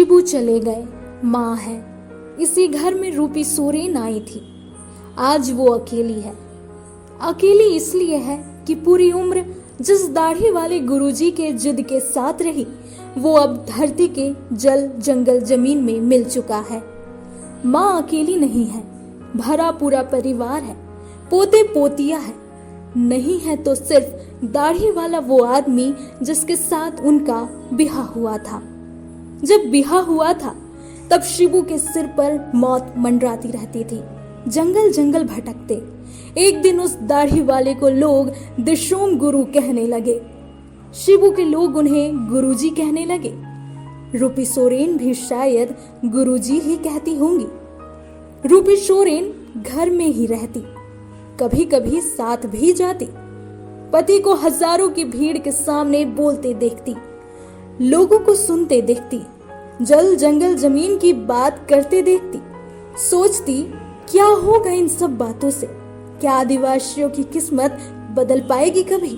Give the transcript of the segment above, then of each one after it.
शिबू चले गए, माँ है। इसी घर में रूपी सोरेन आई थी। आज वो अकेली है। अकेली इसलिए है कि पूरी उम्र जिस दाढ़ी वाले गुरुजी के जिद के साथ रही, वो अब धरती के जल जंगल जमीन में मिल चुका है। माँ अकेली नहीं है, भरा पूरा परिवार है, पोते पोतिया है। नहीं है तो सिर्फ दाढ़ी वाला वो आदमी जिसके साथ उनका बिहा हुआ था। जब बिहा हुआ था तब शिबू के सिर पर मौत मंडराती रहती थी। जंगल जंगल भटकते एक दिन उस दाढ़ी वाले को लोग दिशोम गुरु कहने लगे। शिबू के लोग उन्हें गुरुजी कहने लगे। रूपी सोरेन भी शायद गुरुजी ही कहती होंगी। रूपी सोरेन घर में ही रहती, कभी कभी साथ भी जाती। पति को हजारों की भीड़ के सामने बोलते देखती, लोगों को सुनते देखती, जल जंगल जमीन की बात करते देखती। सोचती क्या होगा इन सब बातों से, क्या आदिवासियों की किस्मत बदल पाएगी कभी।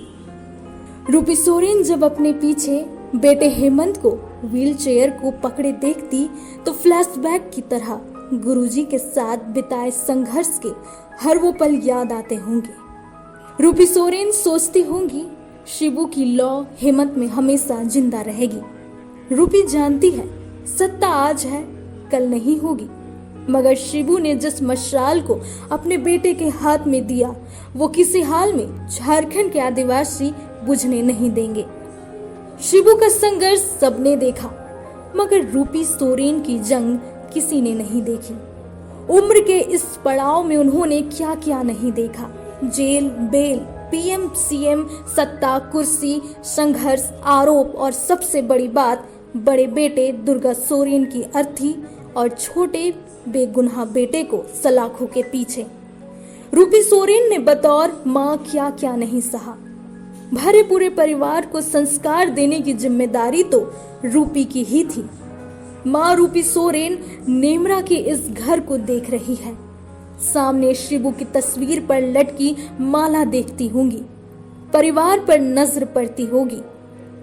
रूपी सोरेन जब अपने पीछे बेटे हेमंत को व्हीलचेयर को पकड़े देखती तो फ्लैशबैक की तरह गुरुजी के साथ बिताए संघर्ष के हर वो पल याद आते होंगे। रूपी सोरेन सोचती होंगी शिबू की लौ हेमंत में हमेशा जिंदा रहेगी। रूपी जानती है सत्ता आज है कल नहीं होगी, मगर शिबू ने जिस मशाल को अपने बेटे के हाथ में दिया वो किसी हाल में झारखंड के आदिवासी बुझने नहीं देंगे। शिबू का संघर्ष सबने देखा, मगर रूपी सोरेन की जंग किसी ने नहीं देखी। उम्र के इस पड़ाव में उन्होंने क्या क्या नहीं देखा। जेल, बेल, पीएम, सीएम, सत्ता, कुर्सी, संघर्ष, आरोप और सबसे बड़ी बात बड़े बेटे दुर्गा सोरेन की अर्थी और छोटे बेगुनाह बेटे को सलाखों के पीछे। रूपी सोरेन ने बतौर माँ क्या क्या नहीं सहा। भरे पूरे परिवार को संस्कार देने की जिम्मेदारी तो रूपी की ही थी। माँ रूपी सोरेन नेमरा के इस घर को देख रही है। सामने शिबू की तस्वीर पर लटकी माला देखती होंगी। परिवार पर नजर पड़ती होगी।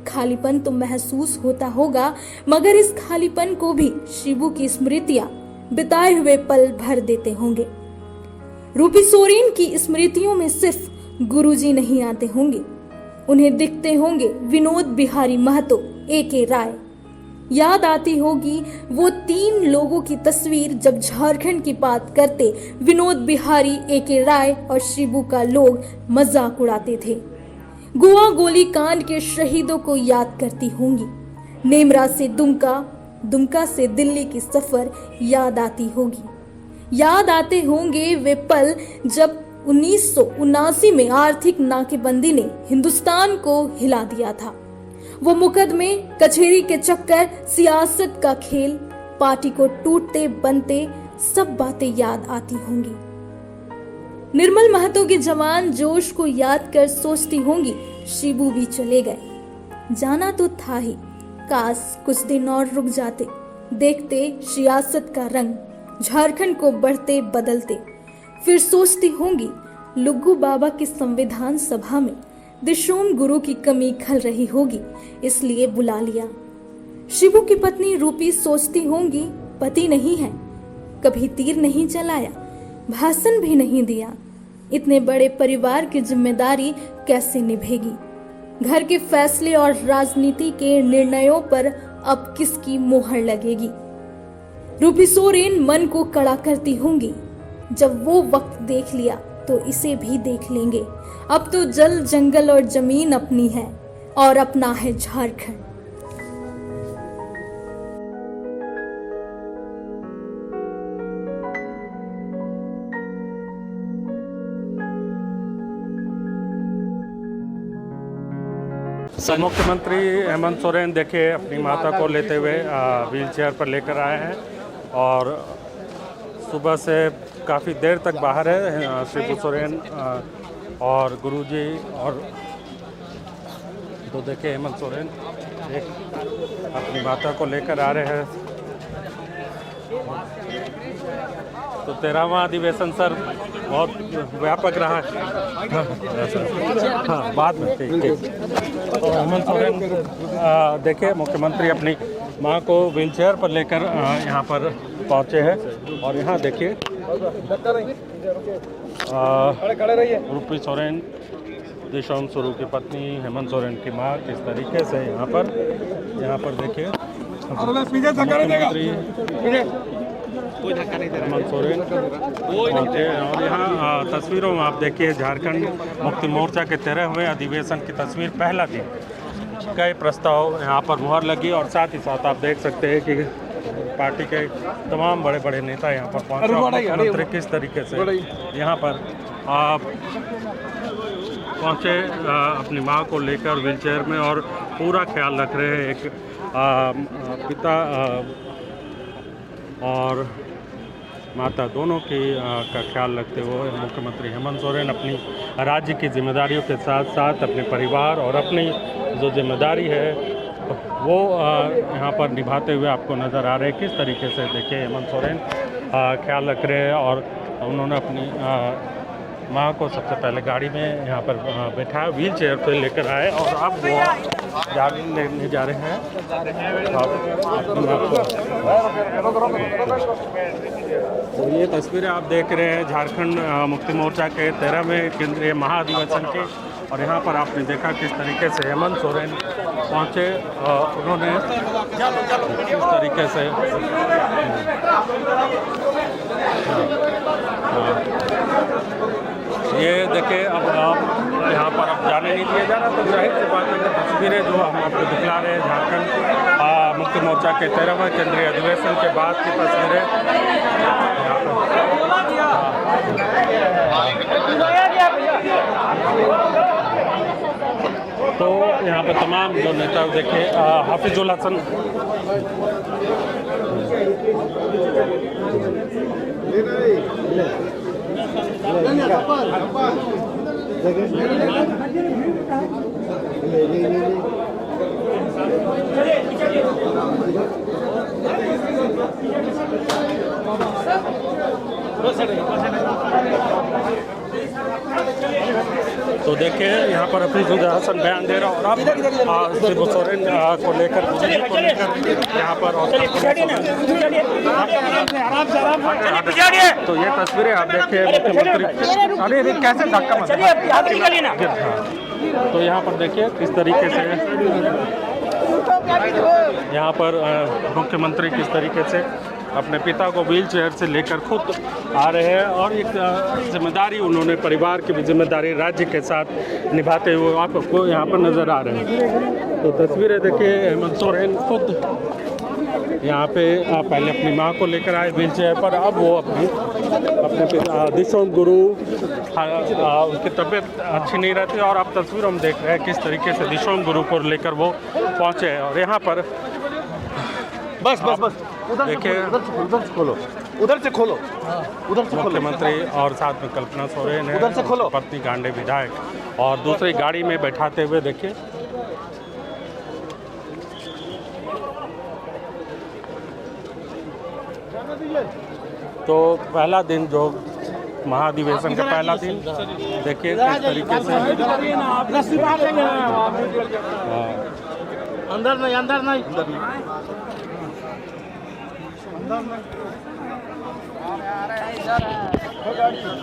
खालीपन तो महसूस होता होगा, मगर इस खालीपन को भी शिबू की स्मृतियां बिताए हुए पल भर देते होंगे। रूपी सोरेन की स्मृतियों में सिर्फ गुरुजी नहीं आते होंगे, उन्हें दिखते होंगे विनोद बिहारी महतो, ए.के. राय। याद आती होगी वो 3 लोगों की तस्वीर जब झारखंड की बात करते विनोद बिहारी, ए.के. राय और शिबू का लोग मजाक उड़ाते थे। गोवा गोली कांड के शहीदों को याद करती होंगी। नेमरा से दुमका, दुमका से दिल्ली की सफर याद आती होगी। याद आते होंगे वे पल जब 1979 में आर्थिक नाकेबंदी ने हिंदुस्तान को हिला दिया था। वो मुकदमे, कचहरी के चक्कर, सियासत का खेल, पार्टी को टूटते बनते सब बातें याद आती होंगी। निर्मल महतो के जवान जोश को याद कर सोचती होंगी शिबू भी चले गए। जाना तो था ही, काश कुछ दिन और रुक जाते। देखते सियासत का रंग झारखंड को बढ़ते बदलते। फिर सोचती होंगी लुग्गू बाबा की संविधान सभा में दिशोम गुरु की कमी खल रही होगी, इसलिए बुला लिया। शिबू की पत्नी रूपी सोचती होंगी पति नहीं है, कभी तीर नहीं चलाया, भाषण भी नहीं दिया, इतने बड़े परिवार की जिम्मेदारी कैसे निभेगी। घर के फैसले और राजनीति के निर्णयों पर अब किसकी मोहर लगेगी। रूपी सोरेन मन को कड़ा करती होंगी, जब वो वक्त देख लिया तो इसे भी देख लेंगे। अब तो जल जंगल और जमीन अपनी है और अपना है झारखंड। मुख्यमंत्री हेमंत सोरेन देखिए अपनी माता को लेते हुए व्हील चेयर पर लेकर आए हैं और सुबह से काफ़ी देर तक बाहर है शिबू सोरेन और गुरुजी। और तो देखिए हेमंत सोरेन एक अपनी माता को लेकर आ रहे हैं। तो 13वां अधिवेशन सर बहुत व्यापक रहा है। हाँ बाद में ठीक। तो हेमंत सोरेन देखिए मुख्यमंत्री अपनी माँ को व्हीलचेयर पर लेकर यहाँ पर पहुँचे हैं। और यहाँ देखिए रूपी सोरेन, दिशोम सोरू की पत्नी हेमंत सोरेन की माँ किस तरीके से यहाँ पर देखिए मुख्यमंत्री हेमंत सोरेन पहुँचे। और यहाँ तस्वीरों में आप देखिए झारखंड मुक्ति मोर्चा के 13वें अधिवेशन की तस्वीर, पहला दिन कई प्रस्ताव यहाँ पर मुहर लगी। और साथ ही साथ आप देख सकते हैं कि पार्टी के तमाम बड़े बड़े नेता यहाँ पर पहुँचे। मुख्यमंत्री किस तरीके से यहाँ पर पहुँचे अपनी माँ को लेकर व्हीलचेयर में, और पूरा ख्याल रख रहे हैं। एक पिता और माता दोनों की का ख्याल रखते हुए मुख्यमंत्री हेमंत सोरेन अपनी राज्य की जिम्मेदारियों के साथ साथ अपने परिवार और अपनी जो जिम्मेदारी है वो यहाँ पर निभाते हुए आपको नज़र आ रहे हैं। किस तरीके से देखिए हेमंत सोरेन ख्याल रख रहे हैं। और उन्होंने अपनी माँ को सबसे पहले गाड़ी में यहाँ पर बैठाया, व्हील चेयर पर लेकर आए, और अब वो गाड़ी लेने जा रहे हैं। तो ये तस्वीरें आप देख रहे हैं झारखंड मुक्ति मोर्चा के 13वें केंद्रीय महाधिवेशन की। और यहाँ पर आपने देखा किस तरीके से हेमंत सोरेन पहुँचे। उन्होंने किस तरीके से ये देखिए, अब आप यहाँ पर अब जाने नहीं दिया जा रहा, तो जाहिर सी बात है तस्वीरें जो हम आपको दिखला रहे हैं झारखंड मुक्ति मोर्चा के 13वें केंद्रीय अधिवेशन के बाद की तस्वीरें। तो यहाँ पर तमाम जो नेता देखे हाफिजुल हसन तो देखिए यहाँ पर हाफिजुल हसन बयान दे रहा और अब शिबू सोरेन को लेकर यहाँ पर तो ये तस्वीरें आप देखिए मुख्यमंत्री, अरे कैसे धक्का मत, तो यहाँ पर देखिए किस तरीके से यहाँ पर मुख्यमंत्री किस तरीके से अपने पिता को व्हील चेयर से लेकर खुद आ रहे हैं। और एक जिम्मेदारी उन्होंने परिवार की भी जिम्मेदारी राज्य के साथ निभाते हुए आपको यहाँ पर नज़र आ रहे हैं। तो तस्वीरें देखिए हेमंत सोरेन खुद यहाँ पे पहले अपनी माँ को लेकर आए व्हील चेयर पर, अब वो अपने पिता दिशोम गुरु उनकी तबीयत अच्छी नहीं रहती। और आप तस्वीरों में देख रहे हैं किस तरीके से दिशोम गुरु को लेकर वो पहुँचे। और यहाँ पर बस देखिए उधर से खोलो मुख्यमंत्री और साथ में कल्पना सोरेन है, उधर से खोलो, पत्नी गांडे विधायक, और दूसरी गाड़ी में बैठाते हुए देखिए तो पहला दिन जो महाधिवेशन का पहला दिन देखिए किस तरीके से अंदर नहीं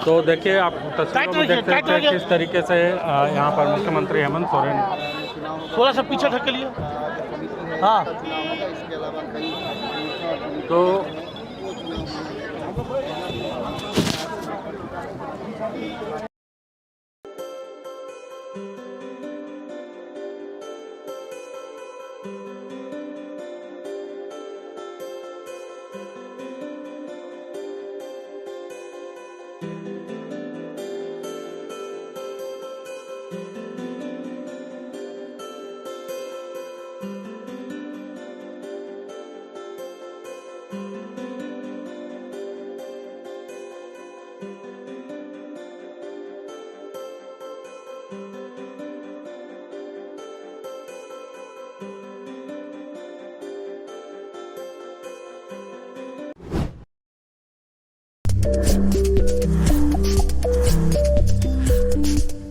तो देखिए आप तस्वीरों में देख सकते हैं किस तरीके से यहाँ पर मुख्यमंत्री हेमंत सोरेन थोड़ा सा पीछे ढक के लिए। हाँ तो